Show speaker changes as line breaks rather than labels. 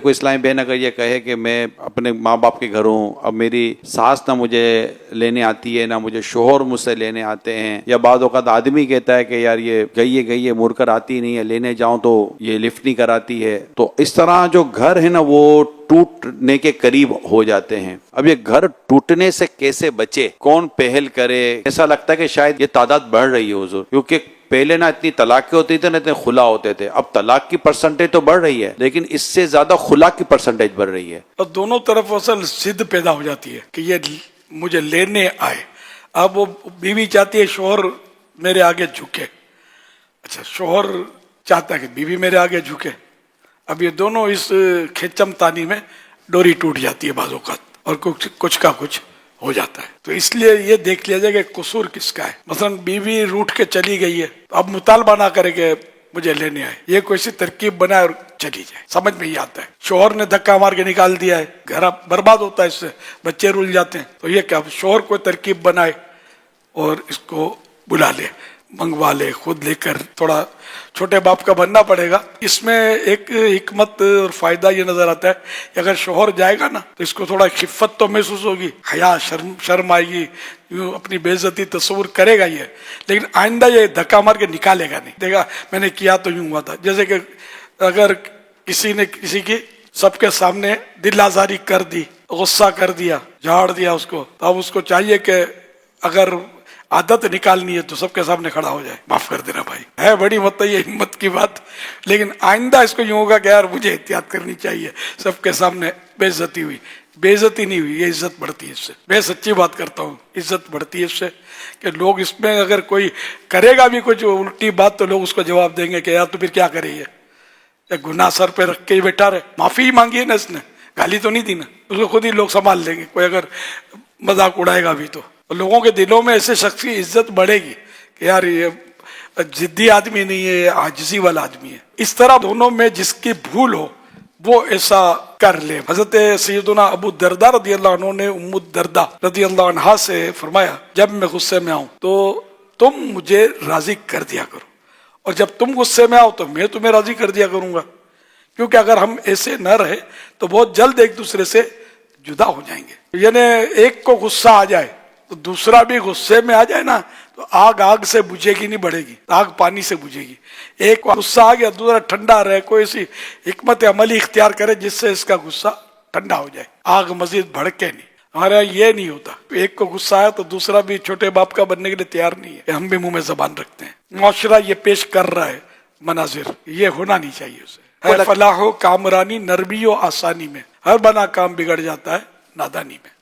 کوئی اسلامی بہن اگر یہ کہے کہ میں اپنے ماں باپ کے گھر ہوں، اب میری ساس نہ مجھے لینے آتی ہے نہ مجھے شوہر مجھ سے لینے آتے ہیں، یا بعض اوقات آدمی کہتا ہے کہ یار یہ گئی ہے مڑ کر آتی نہیں ہے، لینے جاؤں تو یہ لفٹ نہیں کراتی ہے، تو اس طرح جو گھر ہے نا وہ ٹوٹنے کے قریب ہو جاتے ہیں۔ اب یہ گھر ٹوٹنے سے کیسے بچے، کون پہل کرے؟ ایسا لگتا ہے کہ شاید یہ تعداد بڑھ رہی ہے حضور، کیونکہ پہلے نہ اتنی طلاقیں ہوتی تھیں نہ اتنے خلا ہوتے تھے، اب طلاق کی پرسنٹیج تو بڑھ رہی ہے لیکن اس سے زیادہ خلا کی پرسنٹیج بڑھ رہی ہے۔
اور دونوں طرف اصل ضد پیدا ہو جاتی ہے کہ یہ مجھے لینے آئے۔ اب وہ بیوی چاہتی ہے شوہر میرے آگے جھکے، اچھا شوہر چاہتا ہے کہ بیوی میرے آگے جھکے، اب یہ دونوں اس کھچم تانی میں ڈوری ٹوٹ جاتی ہے بعض اوقات، اور کچھ کا کچھ ہو جاتا ہے۔ تو اس لیے یہ دیکھ لیا جائے کہ قصور کس کا ہے۔ مثلا بیوی روٹھ کے چلی گئی ہے تو اب مطالبہ نہ کرے کہ مجھے لینے آئے، یہ کوئی سی ترکیب بنائے اور چلی جائے، سمجھ میں ہی آتا ہے۔ شوہر نے دھکا مار کے نکال دیا ہے، گھر برباد ہوتا ہے، اس سے بچے رول جاتے ہیں، تو یہ کیا شوہر کوئی ترکیب بنائے اور اس کو بلا لے، منگوا لے، خود لے کر، تھوڑا چھوٹے باپ کا بننا پڑے گا۔ اس میں ایک حکمت اور فائدہ یہ نظر آتا ہے کہ اگر شوہر جائے گا نا تو اس کو تھوڑا خفت تو محسوس ہوگی، حیا شرم آئے گی، یوں اپنی بے عزتی تصور کرے گا یہ، لیکن آئندہ یہ دھکا مار کے نکالے گا نہیں، دیکھا میں نے کیا تو یوں ہوا تھا۔ جیسے کہ اگر کسی نے کسی کی سب کے سامنے دل آزاری کر دی، غصہ کر دیا، جھاڑ دیا اس کو، تو اب اس کو چاہیے کہ اگر عادت نکالنی ہے تو سب کے سامنے کھڑا ہو جائے، معاف کر دینا بھائی، ہے بڑی مطلب یہ ہمت کی بات، لیکن آئندہ اس کو یوں ہوگا کہ یار مجھے احتیاط کرنی چاہیے، سب کے سامنے بے عزتی ہوئی، بے عزتی نہیں ہوئی، یہ عزت بڑھتی ہے اس سے، میں سچی بات کرتا ہوں، عزت بڑھتی ہے اس سے، کہ لوگ اس میں اگر کوئی کرے گا بھی کچھ الٹی بات تو لوگ اس کو جواب دیں گے کہ یار تو پھر کیا کرے، یہ گناہ سر پہ رکھ کے ہی بیٹھا رہے، معافی ہی مانگی ہے نا اس نے، گالی تو نہیں دی نا، اس کو خود ہی لوگ سنبھال لیں گے، کوئی اگر مذاق اڑائے گا بھی تو لوگوں کے دلوں میں ایسے شخص کی عزت بڑھے گی کہ یار یہ جدی آدمی نہیں ہے، یہ عاجزی والا آدمی ہے۔ اس طرح دونوں میں جس کی بھول ہو وہ ایسا کر لے۔ حضرت سیدنا ابو الدرداء رضی اللہ عنہ نے ام الدرداء رضی اللہ عنہا سے فرمایا جب میں غصے میں آؤں تو تم مجھے راضی کر دیا کرو، اور جب تم غصے میں آؤ تو میں تمہیں راضی کر دیا کروں گا، کیونکہ اگر ہم ایسے نہ رہے تو بہت جلد ایک دوسرے سے جدا ہو جائیں گے۔ یعنی ایک کو غصہ آ جائے تو دوسرا بھی غصے میں آ جائے نا تو آگ سے بجھے گی نہیں، بڑھے گی، آگ پانی سے بجھے گی۔ ایک کو غصہ آ گیا دوسرا ٹھنڈا رہے، کوئی ایسی حکمت عملی اختیار کرے جس سے اس کا غصہ ٹھنڈا ہو جائے، آگ مزید بھڑکے نہیں۔ ہمارے یہاں یہ نہیں ہوتا، ایک کو غصہ آیا تو دوسرا بھی چھوٹے باپ کا بننے کے لیے تیار نہیں ہے، ہم بھی منہ میں زبان رکھتے ہیں۔ معاشرہ یہ پیش کر رہا ہے مناظر، یہ ہونا نہیں چاہیے اسے۔ فلاح و کامرانی نرمی و آسانی میں، ہر بنا کام بگڑ جاتا ہے نادانی میں۔